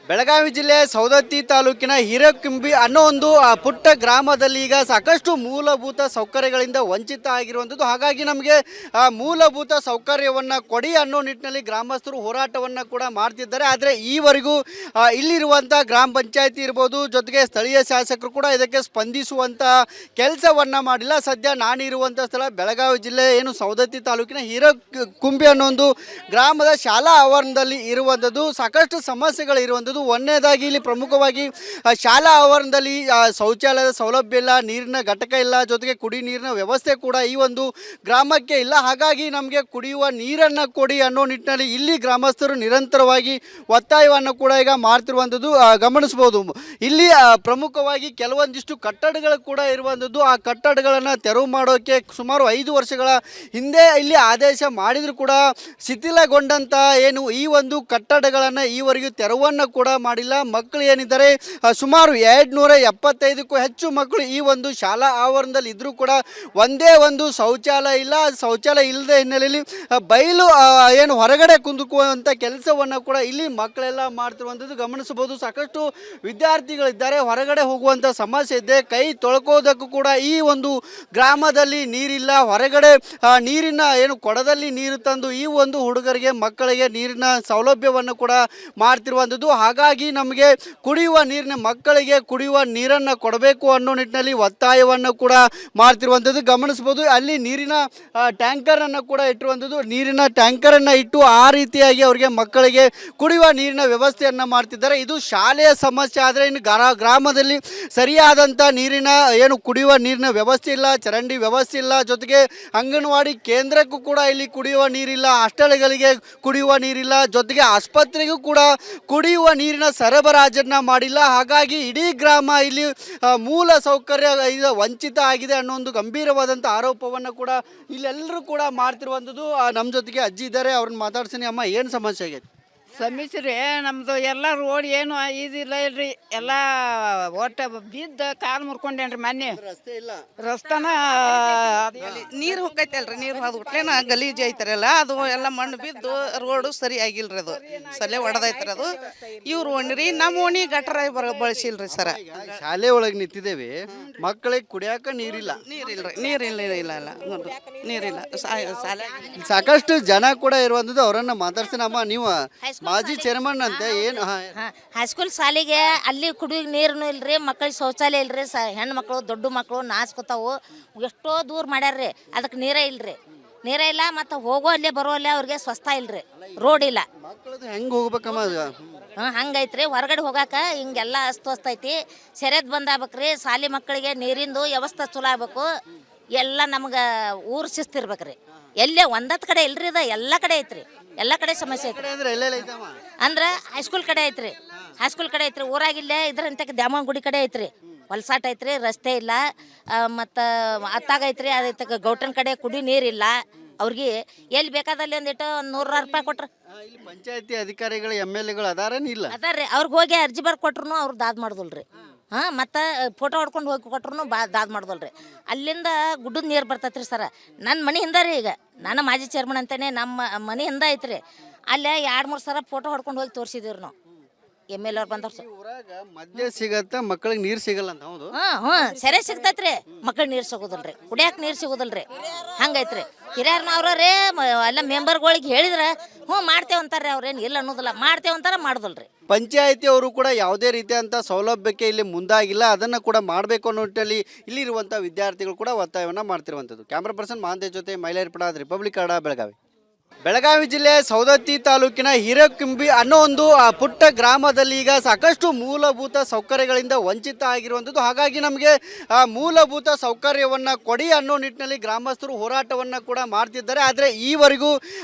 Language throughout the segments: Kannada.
ಬೆಳಗಾವಿ ಜಿಲ್ಲೆ ಸೌದತ್ತಿ ತಾಲೂಕಿನ ಹಿರೇಕುಂಬಿ ಅನ್ನೋ ಒಂದು ಪುಟ್ಟ ಗ್ರಾಮದಲ್ಲಿ ಈಗ ಸಾಕಷ್ಟು ಮೂಲಭೂತ ಸೌಕರ್ಯಗಳಿಂದ ವಂಚಿತ ಆಗಿರುವಂಥದ್ದು. ಹಾಗಾಗಿ ನಮಗೆ ಮೂಲಭೂತ ಸೌಕರ್ಯವನ್ನು ಕೊಡಿ ಅನ್ನೋ ನಿಟ್ಟಿನಲ್ಲಿ ಗ್ರಾಮಸ್ಥರು ಹೋರಾಟವನ್ನು ಕೂಡ ಮಾಡ್ತಿದ್ದಾರೆ. ಆದರೆ ಈವರೆಗೂ ಇಲ್ಲಿರುವಂಥ ಗ್ರಾಮ ಪಂಚಾಯತಿ ಇರ್ಬೋದು, ಜೊತೆಗೆ ಸ್ಥಳೀಯ ಶಾಸಕರು ಕೂಡ ಇದಕ್ಕೆ ಸ್ಪಂದಿಸುವಂಥ ಕೆಲಸವನ್ನು ಮಾಡಿಲ್ಲ. ಸದ್ಯ ನಾನಿರುವಂಥ ಸ್ಥಳ ಬೆಳಗಾವಿ ಜಿಲ್ಲೆ ಏನು ಸೌದತ್ತಿ ತಾಲೂಕಿನ ಹಿರೇಕುಂಬಿ ಅನ್ನೋ ಒಂದು ಗ್ರಾಮದ ಶಾಲಾ ಆವರಣದಲ್ಲಿ ಇರುವಂಥದ್ದು. ಸಾಕಷ್ಟು ಸಮಸ್ಯೆಗಳು ಇರುವಂಥದ್ದು. ಒಂದನೇದಾಗಿ ಇಲ್ಲಿ ಪ್ರಮುಖವಾಗಿ ಶಾಲಾ ಆವರಣದಲ್ಲಿ ಶೌಚಾಲಯದ ಸೌಲಭ್ಯ ಇಲ್ಲ, ನೀರಿನ ಘಟಕ ಇಲ್ಲ, ಜೊತೆಗೆ ಕುಡಿ ನೀರಿನ ವ್ಯವಸ್ಥೆ ಕೂಡ ಈ ಒಂದು ಗ್ರಾಮಕ್ಕೆ ಇಲ್ಲ. ಹಾಗಾಗಿ ನಮಗೆ ಕುಡಿಯುವ ನೀರನ್ನು ಕೊಡಿ ಅನ್ನೋ ನಿಟ್ಟಿನಲ್ಲಿ ಇಲ್ಲಿ ಗ್ರಾಮಸ್ಥರು ನಿರಂತರವಾಗಿ ಒತ್ತಾಯವನ್ನು ಕೂಡ ಈಗ ಮಾಡ್ತಿರುವಂಥದ್ದು ಗಮನಿಸ್ಬೋದು. ಇಲ್ಲಿ ಪ್ರಮುಖವಾಗಿ ಕೆಲವೊಂದಿಷ್ಟು ಕಟ್ಟಡಗಳು ಕೂಡ ಇರುವಂಥದ್ದು. ಆ ಕಟ್ಟಡಗಳನ್ನು ತೆರವು ಮಾಡೋಕ್ಕೆ ಸುಮಾರು 5 ವರ್ಷಗಳ ಹಿಂದೆ ಇಲ್ಲಿ ಆದೇಶ ಮಾಡಿದರೂ ಕೂಡ ಶಿಥಿಲಗೊಂಡಂಥ ಏನು ಈ ಒಂದು ಕಟ್ಟಡಗಳನ್ನು ಈವರೆಗೂ ತೆರವನ್ನು ಕೂಡ ಮಾಡಿಲ್ಲ. ಮಕ್ಕಳು ಏನಿದ್ದಾರೆ ಸುಮಾರು 275ಕ್ಕೂ ಹೆಚ್ಚು ಮಕ್ಕಳು ಈ ಒಂದು ಶಾಲಾ ಆವರಣದಲ್ಲಿ ಇದ್ದರೂ ಕೂಡ ಒಂದೇ ಒಂದು ಶೌಚಾಲಯ ಇಲ್ಲ. ಶೌಚಾಲಯ ಇಲ್ಲದೆ ಹಿನ್ನೆಲೆಯಲ್ಲಿ ಬಯಲು ಏನು ಹೊರಗಡೆ ಕುಂದುಕುವಂಥ ಕೆಲಸವನ್ನು ಕೂಡ ಇಲ್ಲಿ ಮಕ್ಕಳೆಲ್ಲ ಮಾಡ್ತಿರುವಂಥದ್ದು ಗಮನಿಸಬಹುದು. ಸಾಕಷ್ಟು ವಿದ್ಯಾರ್ಥಿಗಳಿದ್ದಾರೆ, ಹೊರಗಡೆ ಹೋಗುವಂಥ ಸಮಸ್ಯೆ ಇದೆ. ಕೈ ತೊಳ್ಕೋದಕ್ಕೂ ಕೂಡ ಈ ಒಂದು ಗ್ರಾಮದಲ್ಲಿ ನೀರಿಲ್ಲ. ಹೊರಗಡೆ ನೀರಿನ ಏನು ಕೊಡದಲ್ಲಿ ನೀರು ತಂದು ಈ ಒಂದು ಹುಡುಗರಿಗೆ ಮಕ್ಕಳಿಗೆ ನೀರಿನ ಸೌಲಭ್ಯವನ್ನು ಕೂಡ ಮಾಡ್ತಿರುವಂಥದ್ದು. ಹಾಗಾಗಿ ನಮಗೆ ಕುಡಿಯುವ ನೀರಿನ ಮಕ್ಕಳಿಗೆ ಕುಡಿಯುವ ನೀರನ್ನು ಕೊಡಬೇಕು ಅನ್ನೋ ನಿಟ್ಟಿನಲ್ಲಿ ಒತ್ತಾಯವನ್ನು ಕೂಡ ಮಾಡ್ತಿರುವಂಥದ್ದು ಗಮನಿಸ್ಬೋದು. ಅಲ್ಲಿ ನೀರಿನ ಟ್ಯಾಂಕರನ್ನು ಕೂಡ ಇಟ್ಟಿರುವಂಥದ್ದು. ನೀರಿನ ಟ್ಯಾಂಕರನ್ನು ಇಟ್ಟು ಆ ರೀತಿಯಾಗಿ ಅವರಿಗೆ ಮಕ್ಕಳಿಗೆ ಕುಡಿಯುವ ನೀರಿನ ವ್ಯವಸ್ಥೆಯನ್ನು ಮಾಡ್ತಿದ್ದಾರೆ. ಇದು ಶಾಲೆಯ ಸಮಸ್ಯೆ. ಆದರೆ ಇನ್ನು ಗ್ರಾಮದಲ್ಲಿ ಸರಿಯಾದಂಥ ನೀರಿನ ಏನು ಕುಡಿಯುವ ನೀರಿನ ವ್ಯವಸ್ಥೆ ಇಲ್ಲ, ಚರಂಡಿ ವ್ಯವಸ್ಥೆ ಇಲ್ಲ, ಜೊತೆಗೆ ಅಂಗನವಾಡಿ ಕೇಂದ್ರಕ್ಕೂ ಕೂಡ ಇಲ್ಲಿ ಕುಡಿಯುವ ನೀರಿಲ್ಲ, ಹಾಸ್ಟೆಲ್ಗಳಿಗೆ ಕುಡಿಯುವ ನೀರಿಲ್ಲ, ಜೊತೆಗೆ ಆಸ್ಪತ್ರೆಗೂ ಕೂಡ ಕುಡಿಯುವ ನೀರಿನ ಸರಬರಾಜನ್ನು ಮಾಡಿಲ್ಲ. ಹಾಗಾಗಿ ಇಡೀ ಗ್ರಾಮ ಇಲ್ಲಿ ಮೂಲ ಸೌಕರ್ಯ ವಂಚಿತ ಆಗಿದೆ ಅನ್ನೋ ಒಂದು ಗಂಭೀರವಾದಂಥ ಆರೋಪವನ್ನು ಕೂಡ ಇಲ್ಲೆಲ್ಲರೂ ಕೂಡ ಮಾಡ್ತಿರುವಂಥದ್ದು. ನಮ್ಮ ಜೊತೆಗೆ ಅಜ್ಜಿ ಇದ್ದಾರೆ, ಅವ್ರನ್ನ ಮಾತಾಡ್ತೀನಿ. ಅಮ್ಮ, ಏನು ಸಮಸ್ಯೆ ಆಗೈತೆ? ಸಮೀಸ್ರಿ ನಮ್ಮದು ಎಲ್ಲ ರೋಡ್ ಏನು ಇದಿಲ್ಲ ಇಲ್ರಿ, ಎಲ್ಲ ಒಟ್ಟು ಬಿದ್ದು ಕಾಲು ಮುರ್ಕೊಂಡೇನ್ರಿ ಮೊನ್ನೆ. ರಸ್ತೆ ಇಲ್ಲ, ರಸ್ತಾನ ನೀರು ಹೋಗೈತಲ್ರಿ, ನೀರು ಹೋದ ಹುಟ್ಲೇನ ಗಲೀಜು ಐತಾರಲ್ಲ, ಅದು ಎಲ್ಲ ಮಣ್ಣು ಬಿದ್ದು ರೋಡು ಸರಿ ಆಗಿಲ್ರಿ, ಅದು ಸಲೆ ಹೊಡೆದೈತ್ರಿ. ಅದು ಇವ್ರು ಓಣಿರಿ, ನಮ್ಮ ಓಣಿ ಗಟ್ರ ಬಳಸಿಲ್ರಿ ಸರ. ಶಾಲೆ ಒಳಗೆ ನಿಂತಿದ್ದೇವೆ, ಮಕ್ಕಳಿಗೆ ಕುಡಿಯಾಕ ನೀರಿಲ್ಲ. ನೀರಿಲ್ಲ ಇಲ್ಲ ನೋಡ್ರಿ, ನೀರಿಲ್ಲ. ಶಾಲೆ ಸಾಕಷ್ಟು ಜನ ಕೂಡ ಇರುವಂಥದ್ದು, ಅವರನ್ನ ಮಾತಾಡ್ತೀನಿ. ಅಮ್ಮ, ನೀವು ಮಾಜಿ ಚೇರ್ಮನ್ ಅಂತ ಏನು? ಹೈಸ್ಕೂಲ್ ಶಾಲೆಗೆ ಅಲ್ಲಿ ಕುಡಿಯೋಕೆ ನೀರು ಇಲ್ರಿ, ಮಕ್ಕಳಿಗೆ ಶೌಚಾಲಯ ಇಲ್ರಿ. ಹೆಣ್ಣು ಮಕ್ಕಳು ದೊಡ್ಡ ಮಕ್ಕಳು ನಾಚ್ಕೋತಾವು, ಎಷ್ಟೋ ದೂರ ಮಾಡ್ಯಾರ್ರಿ, ಅದಕ್ಕೆ ನೀರೇ ಇಲ್ರಿ. ನೀರೇ ಇಲ್ಲ, ಮತ್ತು ಹೋಗೋ ಅಲ್ಲೇ ಬರೋ ಅಲ್ಲೇ ಅವ್ರಿಗೆ ಸ್ವಸ್ಥ ಇಲ್ರಿ, ರೋಡ್ ಇಲ್ಲ. ಮಕ್ಕಳದು ಹೆಂಗೆ ಹೋಗ್ಬೇಕಮ್ಮ? ಹಂಗೈತ್ರಿ, ಹೊರಗಡೆ ಹೋಗಾಕ ಹಿಂಗೆಲ್ಲ ಅಸ್ತವ್ಯಸ್ತ ಐತಿ. ಸೆರೆದ್ ಬಂದಾಗ್ಬೇಕ್ರಿ, ಶಾಲೆ ಮಕ್ಕಳಿಗೆ ನೀರಿಂದು ವ್ಯವಸ್ಥೆ ಚಲೋ ಆಗ್ಬೇಕು. ಎಲ್ಲ ನಮ್ಗೆ ಊರು ಶಿಸ್ತಿರ್ಬೇಕ್ರಿ. ಎಲ್ಲೇ ಒಂದತ್ತು ಕಡೆ ಇಲ್ರಿ, ಇದು ಎಲ್ಲ ಕಡೆ ಐತ್ರಿ, ಎಲ್ಲ ಕಡೆ ಸಮಸ್ಯೆ ಐತ್ರಿ. ಅಂದ್ರೆ ಹೈಸ್ಕೂಲ್ ಕಡೆ ಐತ್ರಿ, ಹೈಸ್ಕೂಲ್ ಕಡೆ ಐತ್ರಿ. ಊರಾಗಿಲ್ಲೇ ಇದ್ರಂತ ದ್ಯಾಮವ್ವನ ಗುಡಿ ಕಡೆ ಐತ್ರಿ, ಹೊಲ್ಸಾಟ ಐತ್ರಿ, ರಸ್ತೆ ಇಲ್ಲ. ಮತ್ತು ಅತ್ತಾಗ ಐತ್ರಿ, ಅದೈತಕ ಗೌಟನ್ ಕಡೆ ಕುಡಿ ನೀರಿಲ್ಲ. ಅವ್ರಿಗೆ ಎಲ್ಲಿ ಬೇಕಾದಲ್ಲಿ ಒಂದಿಟ್ಟು ಒಂದು 100 ರೂಪಾಯಿ ಕೊಟ್ರು. ಇಲ್ಲಿ ಪಂಚಾಯತಿ ಅಧಿಕಾರಿಗಳು MLAಗಳು ಅದಾರೇನಿಲ್ಲ? ಅದಾರ್ರಿ, ಅವ್ರಿಗೆ ಹೋಗಿ ಅರ್ಜಿ ಬರ್ ಕೊಟ್ರು ಅವ್ರು ದಾದ್ ಮಾಡ್ದಲ್ರಿ. ಮತ್ತು ಫೋಟೋ ಹೊಡ್ಕೊಂಡು ಹೋಗಿ ಕೊಟ್ರು ದಾದ್ ಮಾಡ್ದಲ್ರಿ. ಅಲ್ಲಿಂದ ಗುಡ್ಡದ ನೀರು ಬರ್ತೈತ್ರಿ ಸರ. ನನ್ನ ಮನೆ ಹಿಂದ ರೀ, ಈಗ ನಾನು ಮಾಜಿ ಚೇರ್ಮನ್ ಅಂತಾನೆ, ನಮ್ಮ ಮನೆ ಹಿಂದ ಐತ್ರಿ. ಅಲ್ಲೇ 2-3 ಸಲ ಫೋಟೋ ಹೊಡ್ಕೊಂಡು ಹೋಗಿ ತೋರಿಸಿದಿವ್ರಿ ನಾವು. MLA ಅವ್ರು ಬಂದವ್ರು ಸರ್. ಊರಾಗ ಮದ್ಯ ಸಿಗತ್ತ, ಮಕ್ಕಳಿಗೆ ನೀರು ಸಿಗಲ್ಲ ಅಂತ. ಹೌದು, ಸರಿ ಸಿಗ್ತೈತ್ರಿ, ಮಕ್ಳಿಗೆ ನೀರು ಸಿಗೋದಿಲ್ರಿ, ಕುಡಿಯಾಕ ನೀರು ಸಿಗೋದಿಲ್ರಿ. ಹಂಗೈತ್ರಿ. ಹಿರಿಯರ್ನ ಅವ್ರೇ ಎಲ್ಲ ಮೆಂಬರ್ಗಳಿಗೆ ಹೇಳಿದ್ರೆ ಮಾಡ್ತೇವೆ ಅಂತಾರೆ. ಅವ್ರೇನು ಇಲ್ಲ ಅನ್ನೋದಿಲ್ಲ, ಮಾಡ್ತೇವೆ ಅಂತಾರೆ, ಮಾಡೋದಿಲ್ರಿ. ಪಂಚಾಯತಿ ಅವರು ಕೂಡ ಯಾವುದೇ ರೀತಿಯಂಥ ಸೌಲಭ್ಯಕ್ಕೆ ಇಲ್ಲಿ ಮುಂದಾಗಿಲ್ಲ. ಅದನ್ನು ಕೂಡ ಮಾಡಬೇಕು ಅನ್ನೋ ನಿಟ್ಟಿನಲ್ಲಿ ಇಲ್ಲಿರುವಂಥ ವಿದ್ಯಾರ್ಥಿಗಳು ಕೂಡ ಒತ್ತಾಯವನ್ನು ಮಾಡ್ತಿರುವಂಥದ್ದು. ಕ್ಯಾಮ್ರಾ ಪರ್ಸನ್ ಮಹಾಂತೇಶ್ ಜೊತೆ ಮೈಲಾರಿಪುರ, ರಿಪಬ್ಲಿಕ್ ಕನ್ನಡ, ಬೆಳಗಾವಿ. ಬೆಳಗಾವಿ ಜಿಲ್ಲೆ ಸೌದತ್ತಿ ತಾಲೂಕಿನ ಹಿರೇಕುಂಬಿ ಅನ್ನೋ ಒಂದು ಪುಟ್ಟ ಗ್ರಾಮದಲ್ಲಿ ಈಗ ಸಾಕಷ್ಟು ಮೂಲಭೂತ ಸೌಕರ್ಯಗಳಿಂದ ವಂಚಿತ ಆಗಿರುವಂಥದ್ದು. ಹಾಗಾಗಿ ನಮಗೆ ಮೂಲಭೂತ ಸೌಕರ್ಯವನ್ನು ಕೊಡಿ ಅನ್ನೋ ನಿಟ್ಟಿನಲ್ಲಿ ಗ್ರಾಮಸ್ಥರು ಹೋರಾಟವನ್ನು ಕೂಡ ಮಾಡ್ತಿದ್ದಾರೆ. ಆದರೆ ಈವರೆಗೂ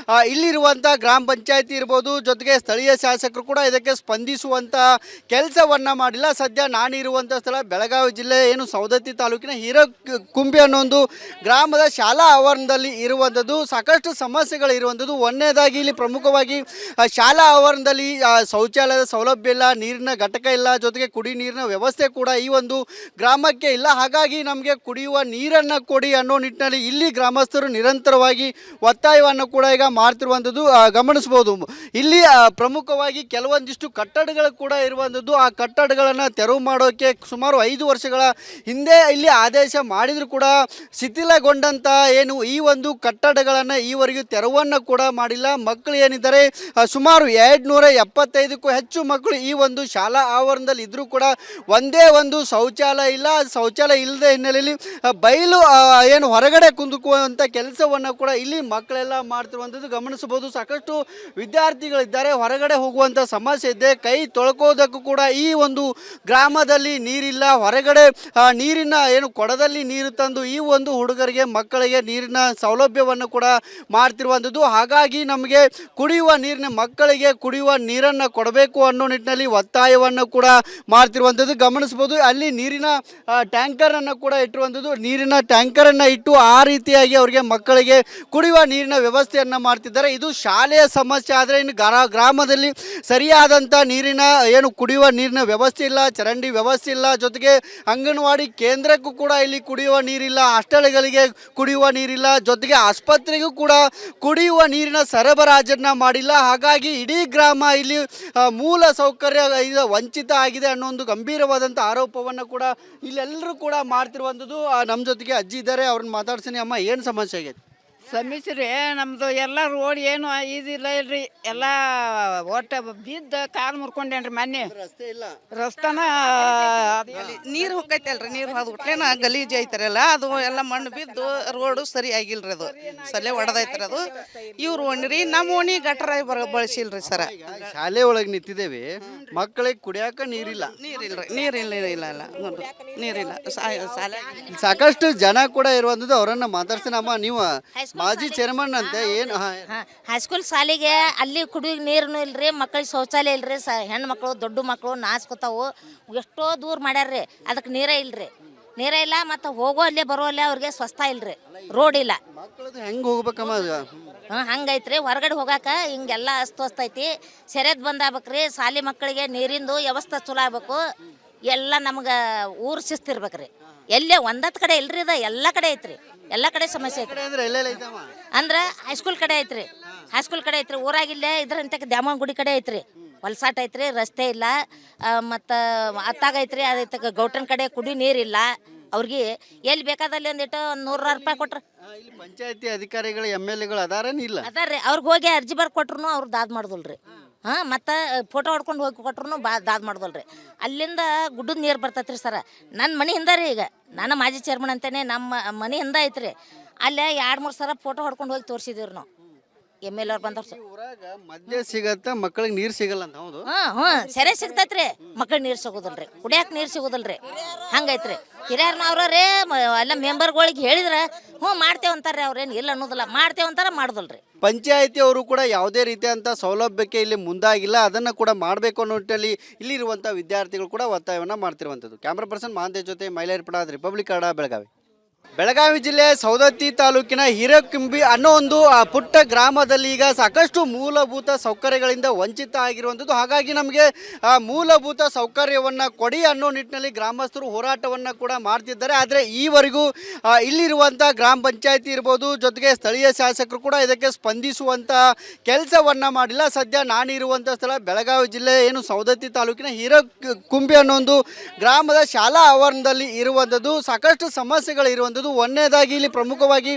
ಇಲ್ಲಿರುವಂಥ ಗ್ರಾಮ ಪಂಚಾಯತಿ ಇರ್ಬೋದು, ಜೊತೆಗೆ ಸ್ಥಳೀಯ ಶಾಸಕರು ಕೂಡ ಇದಕ್ಕೆ ಸ್ಪಂದಿಸುವಂಥ ಕೆಲಸವನ್ನು ಮಾಡಿಲ್ಲ. ಸದ್ಯ ನಾನಿರುವಂಥ ಸ್ಥಳ ಬೆಳಗಾವಿ ಜಿಲ್ಲೆ ಏನು ಸೌದತ್ತಿ ತಾಲೂಕಿನ ಹಿರೇಕುಂಬಿ ಅನ್ನೋ ಒಂದು ಗ್ರಾಮದ ಶಾಲಾ ಆವರಣದಲ್ಲಿ ಇರುವಂಥದ್ದು. ಸಾಕಷ್ಟು ಸಮಸ್ಯೆಗಳು ಇರುವಂಥದ್ದು. ಮಾಡ್ತಿರುವಂಥದ್ದು. ಒಂದನೇದಾಗಿ ಇಲ್ಲಿ ಪ್ರಮುಖವಾಗಿ ಶಾಲಾ ಆವರಣದಲ್ಲಿ ಶೌಚಾಲಯದ ಸೌಲಭ್ಯ ಇಲ್ಲ, ನೀರಿನ ಘಟಕ ಇಲ್ಲ, ಜೊತೆಗೆ ಕುಡಿ ನೀರಿನ ವ್ಯವಸ್ಥೆ ಕೂಡ ಈ ಒಂದು ಗ್ರಾಮಕ್ಕೆ ಇಲ್ಲ. ಹಾಗಾಗಿ ನಮಗೆ ಕುಡಿಯುವ ನೀರನ್ನು ಕೊಡಿ ಅನ್ನೋ ನಿಟ್ಟಿನಲ್ಲಿ ಇಲ್ಲಿ ಗ್ರಾಮಸ್ಥರು ನಿರಂತರವಾಗಿ ಒತ್ತಾಯವನ್ನು ಕೂಡ ಈಗ ಮಾಡ್ತಿರುವಂಥದ್ದು ಗಮನಿಸ್ಬೋದು. ಇಲ್ಲಿ ಪ್ರಮುಖವಾಗಿ ಕೆಲವೊಂದಿಷ್ಟು ಕಟ್ಟಡಗಳು ಕೂಡ ಇರುವಂಥದ್ದು. ಆ ಕಟ್ಟಡಗಳನ್ನು ತೆರವು ಮಾಡೋಕ್ಕೆ ಸುಮಾರು 5 ವರ್ಷಗಳ ಹಿಂದೆ ಇಲ್ಲಿ ಆದೇಶ ಮಾಡಿದರೂ ಕೂಡ ಶಿಥಿಲಗೊಂಡಂಥ ಏನು ಈ ಒಂದು ಕಟ್ಟಡಗಳನ್ನು ಈವರೆಗೂ ತೆರವನ್ನು ಕೂಡ ಮಾಡಿಲ್ಲ. ಮಕ್ಕಳು ಏನಿದ್ದಾರೆ ಸುಮಾರು 275ಕ್ಕೂ ಹೆಚ್ಚು ಮಕ್ಕಳು ಈ ಒಂದು ಶಾಲಾ ಆವರಣದಲ್ಲಿ ಇದ್ದರೂ ಕೂಡ ಒಂದೇ ಒಂದು ಶೌಚಾಲಯ ಇಲ್ಲ. ಶೌಚಾಲಯ ಇಲ್ಲದ ಹಿನ್ನೆಲೆಯಲ್ಲಿ ಬಯಲು ಏನು ಹೊರಗಡೆ ಕುಂದುಕುವಂಥ ಕೆಲಸವನ್ನು ಕೂಡ ಇಲ್ಲಿ ಮಕ್ಕಳೆಲ್ಲ ಮಾಡ್ತಿರುವಂಥದ್ದು ಗಮನಿಸಬಹುದು. ಸಾಕಷ್ಟು ವಿದ್ಯಾರ್ಥಿಗಳಿದ್ದಾರೆ, ಹೊರಗಡೆ ಹೋಗುವಂಥ ಸಮಸ್ಯೆ ಇದೆ. ಕೈ ತೊಳ್ಕೋದಕ್ಕೂ ಕೂಡ ಈ ಒಂದು ಗ್ರಾಮದಲ್ಲಿ ನೀರಿಲ್ಲ. ಹೊರಗಡೆ ನೀರಿನ ಏನು ಕೊಡದಲ್ಲಿ ನೀರು ತಂದು ಈ ಒಂದು ಹುಡುಗರಿಗೆ ಮಕ್ಕಳಿಗೆ ನೀರಿನ ಸೌಲಭ್ಯವನ್ನು ಕೂಡ ಮಾಡ್ತಿರುವಂಥದ್ದು. ಹಾಗಾಗಿ ನಮಗೆ ಕುಡಿಯುವ ನೀರಿನ ಮಕ್ಕಳಿಗೆ ಕುಡಿಯುವ ನೀರನ್ನು ಕೊಡಬೇಕು ಅನ್ನೋ ನಿಟ್ಟಿನಲ್ಲಿ ಒತ್ತಾಯವನ್ನು ಕೂಡ ಮಾಡ್ತಿರುವಂಥದ್ದು ಗಮನಿಸ್ಬೋದು. ಅಲ್ಲಿ ನೀರಿನ ಟ್ಯಾಂಕರನ್ನು ಕೂಡ ಇಟ್ಟಿರುವಂಥದ್ದು. ನೀರಿನ ಟ್ಯಾಂಕರನ್ನು ಇಟ್ಟು ಆ ರೀತಿಯಾಗಿ ಅವರಿಗೆ ಮಕ್ಕಳಿಗೆ ಕುಡಿಯುವ ನೀರಿನ ವ್ಯವಸ್ಥೆಯನ್ನು ಮಾಡ್ತಿದ್ದಾರೆ. ಇದು ಶಾಲೆಯ ಸಮಸ್ಯೆ. ಆದರೆ ಇನ್ನು ಗ್ರಾಮದಲ್ಲಿ ಸರಿಯಾದಂಥ ನೀರಿನ ಏನು ಕುಡಿಯುವ ನೀರಿನ ವ್ಯವಸ್ಥೆ ಇಲ್ಲ, ಚರಂಡಿ ವ್ಯವಸ್ಥೆ ಇಲ್ಲ, ಜೊತೆಗೆ ಅಂಗನವಾಡಿ ಕೇಂದ್ರಕ್ಕೂ ಕೂಡ ಇಲ್ಲಿ ಕುಡಿಯುವ ನೀರಿಲ್ಲ, ಹಾಸ್ಟೆಲ್ಗಳಿಗೆ ಕುಡಿಯುವ ನೀರಿಲ್ಲ, ಜೊತೆಗೆ ಆಸ್ಪತ್ರೆಗೂ ಕೂಡ ಕುಡಿಯುವ ನೀರಿನ ಸರಬರಾಜನ್ನು ಮಾಡಿಲ್ಲ. ಹಾಗಾಗಿ ಇಡೀ ಗ್ರಾಮ ಇಲ್ಲಿ ಮೂಲ ಸೌಕರ್ಯ ವಂಚಿತ ಆಗಿದೆ ಅನ್ನೋ ಒಂದು ಗಂಭೀರವಾದಂಥ ಆರೋಪವನ್ನು ಕೂಡ ಇಲ್ಲೆಲ್ಲರೂ ಕೂಡ ಮಾಡ್ತಿರುವಂಥದ್ದು. ನಮ್ಮ ಜೊತೆಗೆ ಅಜ್ಜಿ ಇದ್ದಾರೆ, ಅವ್ರನ್ನ ಮಾತಾಡ್ತೀನಿ. ಅಮ್ಮ, ಏನು ಸಮಸ್ಯೆ ಆಗೈತೆ? ಸಮಸ್ಯೆ ನಮ್ಮದು ಎಲ್ಲ ರೋಡ್ ಏನು ಇದಿಲ್ಲ ಇಲ್ರಿ, ಎಲ್ಲ ಒಟ್ಟು ಬಿದ್ದು ಕಾಲು ಮುರ್ಕೊಂಡೇನ್ರಿ ಮೊನ್ನೆ. ರಸ್ತೆ ಇಲ್ಲ, ರಸ್ತಾನ ನೀರು ಹೋಗೈತಲ್ರಿ, ನೀರು ಹೋದ್ಬಿಟ್ಲೇನ ಗಲೀಜು ಐತಾರಲ್ಲ, ಅದು ಎಲ್ಲ ಮಣ್ಣು ಬಿದ್ದು ರೋಡು ಸರಿ ಆಗಿಲ್ರಿ, ಅದು ಸಲ್ಲೆ ಒಡೆದೈತ್ರಿ. ಅದು ಇವ್ರು ಓಣಿರಿ ನಮ್ಮ ಓಣಿ ಗಟ್ರ ಬಳಸಿಲ್ರಿ ಸರ. ಶಾಲೆ ಒಳಗೆ ನಿಂತಿದ್ದೇವೆ, ಮಕ್ಕಳಿಗೆ ಕುಡಿಯಾಕ ನೀರಿಲ್ಲ. ನೀರಿಲ್ಲ ಶಾಲೆ ಸಾಕಷ್ಟು ಜನ ಕೂಡ ಇರುವಂಥದ್ದು. ಅವರನ್ನ ಮಾತಾಡ್ತೀನಿ. ಅಮ್ಮ, ನೀವು ಮಾಜಿ ಚೇರ್ಮನ್ ಅಂತ ಏನು? ಹೈಸ್ಕೂಲ್ ಶಾಲೆಗೆ ಅಲ್ಲಿ ಕುಡಿಯೋ ನೀರು ಇಲ್ರಿ, ಮಕ್ಕಳಿಗೆ ಶೌಚಾಲಯ ಇಲ್ರಿ, ಹೆಣ್ಣು ಮಕ್ಕಳು ದೊಡ್ಡ ಮಕ್ಕಳು ನಾಚ್ಕೋತಾವು. ಎಷ್ಟೋ ದೂರ ಮಾಡ್ಯಾರ್ರಿ, ಅದಕ್ಕೆ ನೀರೇ ಇಲ್ರಿ, ನೀರೇ ಇಲ್ಲ. ಮತ್ತು ಹೋಗೋ ಅಲ್ಲೇ ಬರೋ ಅಲ್ಲೇ ಅವ್ರಿಗೆ ಸ್ವಸ್ಥ ಇಲ್ರಿ, ರೋಡ್ ಇಲ್ಲ. ಮಕ್ಕಳದು ಹೆಂಗೆ ಹೋಗ್ಬೇಕಮ್ಮ? ಹಂಗೈತ್ರಿ, ಹೊರಗಡೆ ಹೋಗಾಕ ಹಿಂಗೆಲ್ಲ ಅಸ್ತವ್ಯಸ್ತ ಐತಿ. ಸೆರೆದ್ ಬಂದಾಗ್ಬೇಕ್ರಿ, ಶಾಲೆ ಮಕ್ಕಳಿಗೆ ನೀರಿಂದು ವ್ಯವಸ್ಥೆ ಚಲೋ ಆಗ್ಬೇಕು. ಎಲ್ಲ ನಮ್ಗೆ ಊರು ಶಿಸ್ತಿರ್ಬೇಕ್ರಿ. ಎಲ್ಲೇ ಒಂದತ್ತು ಕಡೆ ಇಲ್ರಿ, ಇದು ಎಲ್ಲ ಕಡೆ ಐತ್ರಿ, ಎಲ್ಲ ಕಡೆ ಸಮಸ್ಯೆ ಐತ್ರಿ. ಅಂದ್ರೆ ಹೈಸ್ಕೂಲ್ ಕಡೆ ಐತ್ರಿ, ಹೈಸ್ಕೂಲ್ ಕಡೆ ಐತ್ರಿ. ಊರಾಗಿಲ್ಲೇ ಇದ್ರಂತ ದ್ಯಾಮವ್ವನ ಗುಡಿ ಕಡೆ ಐತ್ರಿ, ಹೊಲ್ಸಾಟ ಐತ್ರಿ, ರಸ್ತೆ ಇಲ್ಲ. ಮತ್ತು ಅತ್ತಾಗೈತ್ರಿ, ಅದೈತೆ ಗೌಟನ್ ಕಡೆ ಕುಡಿ ನೀರಿಲ್ಲ. ಅವ್ರಿಗೆ ಎಲ್ಲಿ ಬೇಕಾದಲ್ಲಿ ಒಂದಿಟ್ಟು 100 ರೂಪಾಯಿ ಕೊಟ್ರೆ ಇಲ್ಲಿ ಪಂಚಾಯತಿ ಅಧಿಕಾರಿಗಳು MLAಗಳು ಅದಾರೇನಿಲ್ಲ? ಅದಾರ್ರಿ. ಅವ್ರಿಗೆ ಹೋಗಿ ಅರ್ಜಿ ಬರ್ದು ಕೊಟ್ರು ಅವ್ರು ದಾದ್ ಮಾಡ್ದಲ್ರಿ. ಮತ್ತು ಫೋಟೋ ಹೊಡ್ಕೊಂಡು ಹೋಗಿ ಕೊಟ್ರು ದಾದ್ ಮಾಡ್ದಲ್ರಿ. ಅಲ್ಲಿಂದ ಗುಡ್ಡದ ನೀರು ಬರ್ತೈತ್ರಿ ಸರ. ನನ್ನ ಮನೆ ಹಿಂದೆ ರೀ, ಈಗ ನಾನು ಮಾಜಿ ಚೇರ್ಮನ್ ಅಂತೇನೆ, ನಮ್ಮ ಮನೆ ಹಿಂದೆ ಐತ್ರಿ. ಅಲ್ಲೇ 2-3 ಸಲ ಫೋಟೋ ಹೊಡ್ಕೊಂಡು ಹೋಗಿ ತೋರಿಸಿದೀವಿ ನಾವು. MLA ಅವ್ರು ಬಂದವ್ರು. ಊರಾಗ ಮದ್ಯ ಸಿಗತ್ತ, ಮಕ್ಕಳಿಗೆ ನೀರು ಸಿಗಲ್ಲ ಅಂತ. ಹೌದು, ಸೆರೆ ಸಿಗ್ತೈತ್ರಿ, ಮಕ್ಕಳಿಗೆ ನೀರು ಸಿಗೋದಿಲ್ರಿ, ಕುಡಿಯಾಕ ನೀರು ಸಿಗೋದಿಲ್ರಿ. ಹಂಗೈತ್ರಿ. ಹಿರಿಯರ್ನ ಅವ್ರೇ ಎಲ್ಲ ಮೆಂಬರ್ಗಳಿಗೆ ಹೇಳಿದ್ರೆ ಮಾಡ್ತೇವೆ ಅಂತಾರೆ. ಅವ್ರೇನು ಇಲ್ಲ ಅನ್ನೋದಿಲ್ಲ, ಮಾಡ್ತೇವೆ ಅಂತಾರೆ, ಮಾಡೋದಿಲ್ರಿ. ಪಂಚಾಯತಿ ಅವರು ಕೂಡ ಯಾವುದೇ ರೀತಿಯಂಥ ಸೌಲಭ್ಯಕ್ಕೆ ಇಲ್ಲಿ ಮುಂದಾಗಿಲ್ಲ. ಅದನ್ನು ಕೂಡ ಮಾಡಬೇಕು ಅನ್ನೋ ನಿಟ್ಟಿನಲ್ಲಿ ಇಲ್ಲಿರುವಂಥ ವಿದ್ಯಾರ್ಥಿಗಳು ಕೂಡ ಒತ್ತಾಯವನ್ನು ಮಾಡ್ತಿರುವಂಥದ್ದು. ಕ್ಯಾಮ್ರಾ ಪರ್ಸನ್ ಮಹಾಂತೇಶ್ ಜೊತೆ ಮೈಲಾರಿ ಪಡಾದ್, ರಿಪಬ್ಲಿಕ್ ಕನ್ನಡ, ಬೆಳಗಾವಿ. ಬೆಳಗಾವಿ ಜಿಲ್ಲೆ ಸೌದತ್ತಿ ತಾಲೂಕಿನ ಹಿರೇಕುಂಬಿ ಅನ್ನೋ ಒಂದು ಪುಟ್ಟ ಗ್ರಾಮದಲ್ಲಿ ಈಗ ಸಾಕಷ್ಟು ಮೂಲಭೂತ ಸೌಕರ್ಯಗಳಿಂದ ವಂಚಿತ ಆಗಿರುವಂಥದ್ದು. ಹಾಗಾಗಿ ನಮಗೆ ಮೂಲಭೂತ ಸೌಕರ್ಯವನ್ನು ಕೊಡಿ ಅನ್ನೋ ನಿಟ್ಟಿನಲ್ಲಿ ಗ್ರಾಮಸ್ಥರು ಹೋರಾಟವನ್ನು ಕೂಡ ಮಾಡ್ತಿದ್ದಾರೆ. ಆದರೆ ಈವರೆಗೂ ಇಲ್ಲಿರುವಂಥ ಗ್ರಾಮ ಪಂಚಾಯತಿ ಇರ್ಬೋದು, ಜೊತೆಗೆ ಸ್ಥಳೀಯ ಶಾಸಕರು ಕೂಡ ಇದಕ್ಕೆ ಸ್ಪಂದಿಸುವಂಥ ಕೆಲಸವನ್ನು ಮಾಡಿಲ್ಲ. ಸದ್ಯ ನಾನಿರುವಂಥ ಸ್ಥಳ ಬೆಳಗಾವಿ ಜಿಲ್ಲೆ ಏನು ಸೌದತ್ತಿ ತಾಲೂಕಿನ ಹಿರೇಕುಂಬಿ ಅನ್ನೋ ಒಂದು ಗ್ರಾಮದ ಶಾಲಾ ಆವರಣದಲ್ಲಿ ಇರುವಂಥದ್ದು. ಸಾಕಷ್ಟು ಸಮಸ್ಯೆಗಳಿರುವಂಥದ್ದು. ಒಂದನೇದಾಗಿ ಇಲ್ಲಿ ಪ್ರಮುಖವಾಗಿ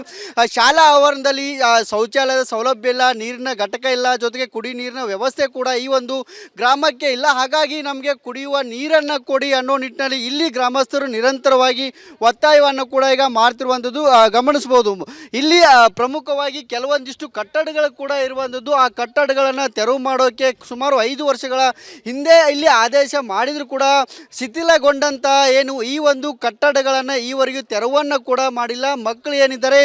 ಶಾಲಾ ಆವರಣದಲ್ಲಿ ಶೌಚಾಲಯದ ಸೌಲಭ್ಯ ಇಲ್ಲ, ನೀರಿನ ಘಟಕ ಇಲ್ಲ, ಜೊತೆಗೆ ಕುಡಿ ನೀರಿನ ವ್ಯವಸ್ಥೆ ಕೂಡ ಈ ಒಂದು ಗ್ರಾಮಕ್ಕೆ ಇಲ್ಲ. ಹಾಗಾಗಿ ನಮಗೆ ಕುಡಿಯುವ ನೀರನ್ನು ಕೊಡಿ ಅನ್ನೋ ನಿಟ್ಟಿನಲ್ಲಿ ಇಲ್ಲಿ ಗ್ರಾಮಸ್ಥರು ನಿರಂತರವಾಗಿ ಒತ್ತಾಯವನ್ನು ಕೂಡ ಈಗ ಮಾಡ್ತಿರುವಂಥದ್ದು ಗಮನಿಸ್ಬೋದು. ಇಲ್ಲಿ ಪ್ರಮುಖವಾಗಿ ಕೆಲವೊಂದಿಷ್ಟು ಕಟ್ಟಡಗಳು ಕೂಡ ಇರುವಂಥದ್ದು. ಆ ಕಟ್ಟಡಗಳನ್ನು ತೆರವು ಮಾಡೋಕ್ಕೆ ಸುಮಾರು 5 ವರ್ಷಗಳ ಹಿಂದೆ ಇಲ್ಲಿ ಆದೇಶ ಮಾಡಿದರೂ ಕೂಡ ಶಿಥಿಲಗೊಂಡಂಥ ಏನು ಈ ಒಂದು ಕಟ್ಟಡಗಳನ್ನು ಈವರೆಗೂ ತೆರವನ್ನು ಕೂಡ ಮಾಡಿಲ್ಲ. ಮಕ್ಕಳು ಏನಿದ್ದಾರೆ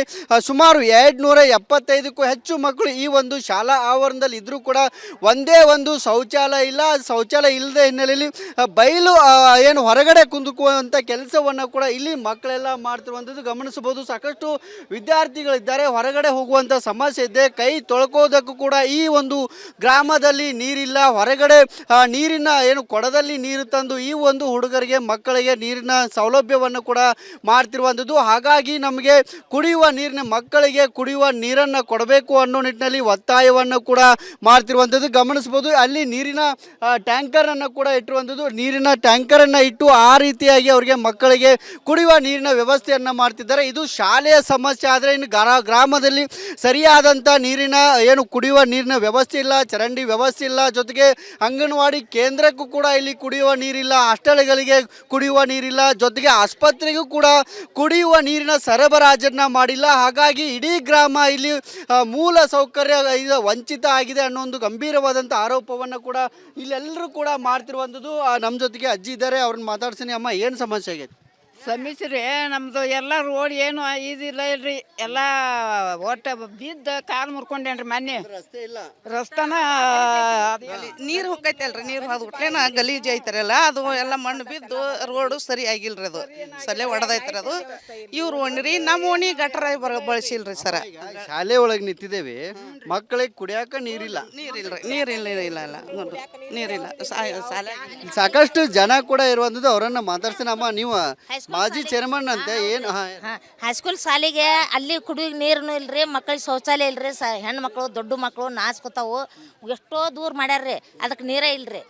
ಸುಮಾರು 275ಕ್ಕೂ ಹೆಚ್ಚು ಮಕ್ಕಳು ಈ ಒಂದು ಶಾಲಾ ಆವರಣದಲ್ಲಿ ಇದ್ರೂ ಕೂಡ ಒಂದೇ ಒಂದು ಶೌಚಾಲಯ ಇಲ್ಲ. ಶೌಚಾಲಯ ಇಲ್ಲದೆ ಹಿನ್ನೆಲೆಯಲ್ಲಿ ಬಯಲು ಏನು ಹೊರಗಡೆ ಕುಂದುಕುವಂಥ ಕೆಲಸವನ್ನು ಕೂಡ ಇಲ್ಲಿ ಮಕ್ಕಳೆಲ್ಲ ಮಾಡ್ತಿರುವಂಥದ್ದು ಗಮನಿಸಬಹುದು. ಸಾಕಷ್ಟು ವಿದ್ಯಾರ್ಥಿಗಳಿದ್ದಾರೆ, ಹೊರಗಡೆ ಹೋಗುವಂಥ ಸಮಸ್ಯೆ ಇದೆ. ಕೈ ತೊಳ್ಕೋದಕ್ಕೂ ಕೂಡ ಈ ಒಂದು ಗ್ರಾಮದಲ್ಲಿ ನೀರಿಲ್ಲ. ಹೊರಗಡೆ ನೀರಿನ ಏನು ಕೊಡದಲ್ಲಿ ನೀರು ತಂದು ಈ ಒಂದು ಹುಡುಗರಿಗೆ ಮಕ್ಕಳಿಗೆ ನೀರಿನ ಸೌಲಭ್ಯವನ್ನು ಕೂಡ ಮಾಡ್ತಿರುವಂಥದ್ದು. ಹಾಗಾಗಿ ನಮಗೆ ಕುಡಿಯುವ ನೀರಿನ ಮಕ್ಕಳಿಗೆ ಕುಡಿಯುವ ನೀರನ್ನು ಕೊಡಬೇಕು ಅನ್ನೋ ನಿಟ್ಟಿನಲ್ಲಿ ಒತ್ತಾಯವನ್ನು ಕೂಡ ಮಾಡ್ತಿರುವಂಥದ್ದು ಗಮನಿಸ್ಬೋದು. ಅಲ್ಲಿ ನೀರಿನ ಟ್ಯಾಂಕರನ್ನು ಕೂಡ ಇಟ್ಟಿರುವಂಥದ್ದು. ನೀರಿನ ಟ್ಯಾಂಕರನ್ನು ಇಟ್ಟು ಆ ರೀತಿಯಾಗಿ ಅವರಿಗೆ ಮಕ್ಕಳಿಗೆ ಕುಡಿಯುವ ನೀರಿನ ವ್ಯವಸ್ಥೆಯನ್ನು ಮಾಡ್ತಿದ್ದಾರೆ. ಇದು ಶಾಲೆಯ ಸಮಸ್ಯೆ. ಆದರೆ ಇನ್ನು ಗ್ರಾಮದಲ್ಲಿ ಸರಿಯಾದಂಥ ನೀರಿನ ಏನು ಕುಡಿಯುವ ನೀರಿನ ವ್ಯವಸ್ಥೆ ಇಲ್ಲ, ಚರಂಡಿ ವ್ಯವಸ್ಥೆ ಇಲ್ಲ, ಜೊತೆಗೆ ಅಂಗನವಾಡಿ ಕೇಂದ್ರಕ್ಕೂ ಕೂಡ ಇಲ್ಲಿ ಕುಡಿಯುವ ನೀರಿಲ್ಲ, ಹಾಸ್ಟೆಲ್ಗಳಿಗೆ ಕುಡಿಯುವ ನೀರಿಲ್ಲ, ಜೊತೆಗೆ ಆಸ್ಪತ್ರೆಗೂ ಕೂಡ ಕುಡಿಯುವ ನೀರಿನ ಸರಬರಾಜನ್ನು ಮಾಡಿಲ್ಲ. ಹಾಗಾಗಿ ಇಡೀ ಗ್ರಾಮ ಇಲ್ಲಿ ಮೂಲ ಸೌಕರ್ಯ ವಂಚಿತ ಆಗಿದೆ ಅನ್ನೋ ಒಂದು ಗಂಭೀರವಾದಂಥ ಆರೋಪವನ್ನು ಕೂಡ ಇಲ್ಲೆಲ್ಲರೂ ಕೂಡ ಮಾಡ್ತಿರುವಂಥದ್ದು. ನಮ್ಮ ಜೊತೆಗೆ ಅಜ್ಜಿ ಇದ್ದಾರೆ, ಅವ್ರನ್ನ ಮಾತಾಡ್ತೀನಿ. ಅಮ್ಮ, ಏನು ಸಮಸ್ಯೆ ಆಗೈತೆ? ಸಮೀಸ್ರಿ ನಮ್ದು ಎಲ್ಲ ರೋಡ್ ಏನು ಇದಿಲ್ಲ ಇಲ್ರಿ, ಎಲ್ಲ ಒಟ್ಟು ಬಿದ್ದು ಕಾಲು ಮುರ್ಕೊಂಡೇನ್ರಿ ಮೊನ್ನೆ. ರಸ್ತೆ ಇಲ್ಲ, ರಸ್ತಾನ ನೀರು ಹೋಗೈತಲ್ರಿ, ನೀರು ಹೋದ್ಬಿಟ್ಲೇನ ಗಲೀಜು ಐತಾರಲ್ಲ, ಅದು ಎಲ್ಲ ಮಣ್ಣು ಬಿದ್ದು ರೋಡು ಸರಿ ಆಗಿಲ್ರಿ, ಅದು ಸಲೆ ಹೊಡೆದೈತ್ರಿ. ಅದು ಇವ್ರು ಓಣಿರಿ ನಮ್ಮ ಓಣಿ ಗಟ್ರ ಬಳಸಿಲ್ರಿ ಸರ. ಶಾಲೆ ಒಳಗೆ ನಿಂತಿದ್ದೇವೆ, ಮಕ್ಕಳಿಗೆ ಕುಡಿಯಾಕ ನೀರಿಲ್ಲ. ನೀರಿಲ್ರಿ, ನೀರಿಲ್ಲ ಇಲ್ಲ ಇಲ್ಲ ನೋಡ್ರಿ, ನೀರಿಲ್ಲ. ಶಾಲೆ ಸಾಕಷ್ಟು ಜನ ಕೂಡ ಇರುವಂಥದ್ದು. ಅವರನ್ನ ಮಾತಾಡ್ತೀನಿ. ಅಮ್ಮ, ನೀವು ಮಾಜಿ ಚೇರ್ಮನ್ ಅಂತೆ, ಏನು? ಹೈಸ್ಕೂಲ್ ಶಾಲೆಗೆ ಅಲ್ಲಿ ಕುಡಿಯೋಕೆ ನೀರು ಇಲ್ರಿ, ಮಕ್ಕಳಿಗೆ ಶೌಚಾಲಯ ಇಲ್ರಿ. ಹೆಣ್ಣು ಮಕ್ಕಳು ದೊಡ್ಡ ಮಕ್ಕಳು ನಾಚ್ಕೋತಾವು. ಎಷ್ಟೋ ದೂರ ಮಾಡ್ಯಾರ್ರಿ, ಅದಕ್ಕೆ ನೀರೇ ಇಲ್ರಿ.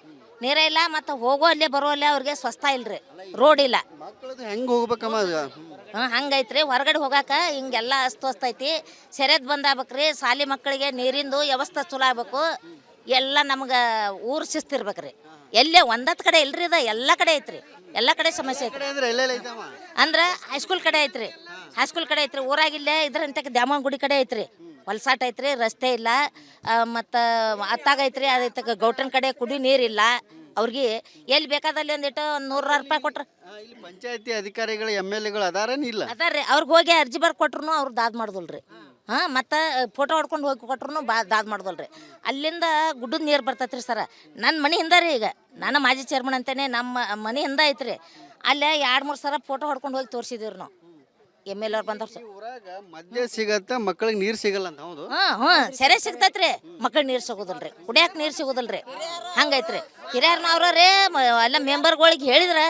ನೀರೇ ಇಲ್ಲ, ಮತ್ತು ಹೋಗೋ ಅಲ್ಲೇ ಬರೋ ಅಲ್ಲೇ ಅವ್ರಿಗೆ ಸ್ವಸ್ಥ ಇಲ್ರಿ, ರೋಡ್ ಇಲ್ಲ. ಮಕ್ಕಳದು ಹೆಂಗೆ ಹೋಗ್ಬೇಕಮ್ಮ? ಹಂಗೈತ್ರಿ, ಹೊರಗಡೆ ಹೋಗಾಕ ಹಿಂಗೆಲ್ಲ ಅಸ್ತವ್ಯಸ್ತ ಐತಿ. ಸೆರೆದ್ ಬಂದಾಗ್ಬೇಕ್ರಿ. ಶಾಲೆ ಮಕ್ಕಳಿಗೆ ನೀರಿಂದು ವ್ಯವಸ್ಥೆ ಚಲೋ ಆಗ್ಬೇಕು. ಎಲ್ಲ ನಮ್ಗೆ ಊರು ಶಿಸ್ತಿರ್ಬೇಕ್ರಿ. ಎಲ್ಲೇ ಒಂದತ್ತು ಕಡೆ ಇಲ್ರಿ, ಇದು ಎಲ್ಲ ಕಡೆ ಐತ್ರಿ, ಎಲ್ಲ ಕಡೆ ಸಮಸ್ಯೆ ಐತ್ರಿ. ಅಂದ್ರೆ ಹೈಸ್ಕೂಲ್ ಕಡೆ ಐತ್ರಿ, ಹೈಸ್ಕೂಲ್ ಕಡೆ ಐತ್ರಿ. ಊರಾಗಿಲ್ಲೇ ಇದ್ರಂತ ದ್ಯಾಮವ್ವನ ಗುಡಿ ಕಡೆ ಐತ್ರಿ, ಹೊಲ್ಸಾಟ ಐತ್ರಿ, ರಸ್ತೆ ಇಲ್ಲ. ಮತ್ತು ಅತ್ತಾಗ ಐತ್ರಿ, ಅದೈತಕ ಗೌಟನ್ ಕಡೆ ಕುಡಿ ನೀರಿಲ್ಲ. ಅವ್ರಿಗೆ ಎಲ್ಲಿ ಬೇಕಾದಲ್ಲಿ ಒಂದಿಟ್ಟು ಒಂದು ₹100 ಕೊಟ್ರ ಇಲ್ಲಿ ಪಂಚಾಯತಿ ಅಧಿಕಾರಿಗಳು MLAಗಳು ಅದಾರೇನಿಲ್ಲ? ಅದಾರ್ರಿ. ಅವ್ರಿಗೆ ಹೋಗಿ ಅರ್ಜಿ ಬರ್ ಕೊಟ್ರು ಅವ್ರು ದಾದ್ ಮಾಡ್ದಲ್ರಿ. ಮತ್ತು ಫೋಟೋ ಹೊಡ್ಕೊಂಡು ಹೋಗಿ ಕೊಟ್ರು ದಾದ್ ಮಾಡ್ದಲ್ರಿ. ಅಲ್ಲಿಂದ ಗುಡ್ಡದ ನೀರು ಬರ್ತೈತ್ರಿ ಸರ. ನನ್ನ ಮನೆ ಹಿಂದ ರೀ, ಈಗ ನಾನು ಮಾಜಿ ಚೇರ್ಮನ್ ಅಂತೇನೆ, ನಮ್ಮ ಮನೆ ಹಿಂದ ಐತ್ರಿ. ಅಲ್ಲೇ 2-3 ಸಲ ಫೋಟೋ ಹೊಡ್ಕೊಂಡು ಹೋಗಿ ತೋರಿಸಿದಿವ್ರಿ ನಾವು. MLA ಅವ್ರು ಬಂದವ್ರು. ಊರಾಗ ಮದ್ಯ ಸಿಗತ್ತ, ಮಕ್ಕಳಿಗೆ ನೀರು ಸಿಗಲ್ಲ ಅಂತ. ಹೌದು. ಸೆರೆ ಸಿಗ್ತೈತ್ರಿ, ಮಕ್ಕಳಿಗೆ ನೀರು ಸಿಗೋದಿಲ್ರಿ, ಕುಡಿಯಾಕ ನೀರು ಸಿಗೋದಿಲ್ರಿ. ಹಂಗೈತ್ರಿ. ಹಿರಿಯರ್ನ ಅವ್ರೇ ಎಲ್ಲ ಮೆಂಬರ್ಗಳಿಗೆ ಹೇಳಿದ್ರೆ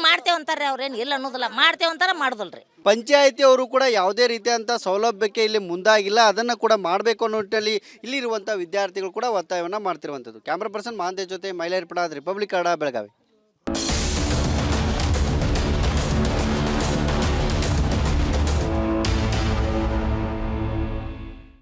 ಮಾಡ್ತೇವೆ ಅಂತಾರೆ. ಅವ್ರೇನು ಇಲ್ಲ ಅನ್ನೋದಿಲ್ಲ, ಮಾಡ್ತೇವೆ ಅಂತಾರ, ಮಾಡೋದಿಲ್ರಿ. ಪಂಚಾಯತಿ ಅವರು ಕೂಡ ಯಾವುದೇ ರೀತಿಯಂಥ ಸೌಲಭ್ಯಕ್ಕೆ ಇಲ್ಲಿ ಮುಂದಾಗಿಲ್ಲ. ಅದನ್ನು ಕೂಡ ಮಾಡಬೇಕು ಅನ್ನೋ ನಿಟ್ಟಿನಲ್ಲಿ ಇಲ್ಲಿರುವಂಥ ವಿದ್ಯಾರ್ಥಿಗಳು ಕೂಡ ಒತ್ತಾಯವನ್ನು ಮಾಡ್ತಿರುವಂಥದ್ದು. ಕ್ಯಾಮ್ರಾ ಪರ್ಸನ್ ಮಹಾಂತೇಶ್ ಜೊತೆ ಮೈಲಾರಿ ಪಡಾದ್, ರಿಪಬ್ಲಿಕ್ ಕನ್ನಡ, ಬೆಳಗಾವಿ.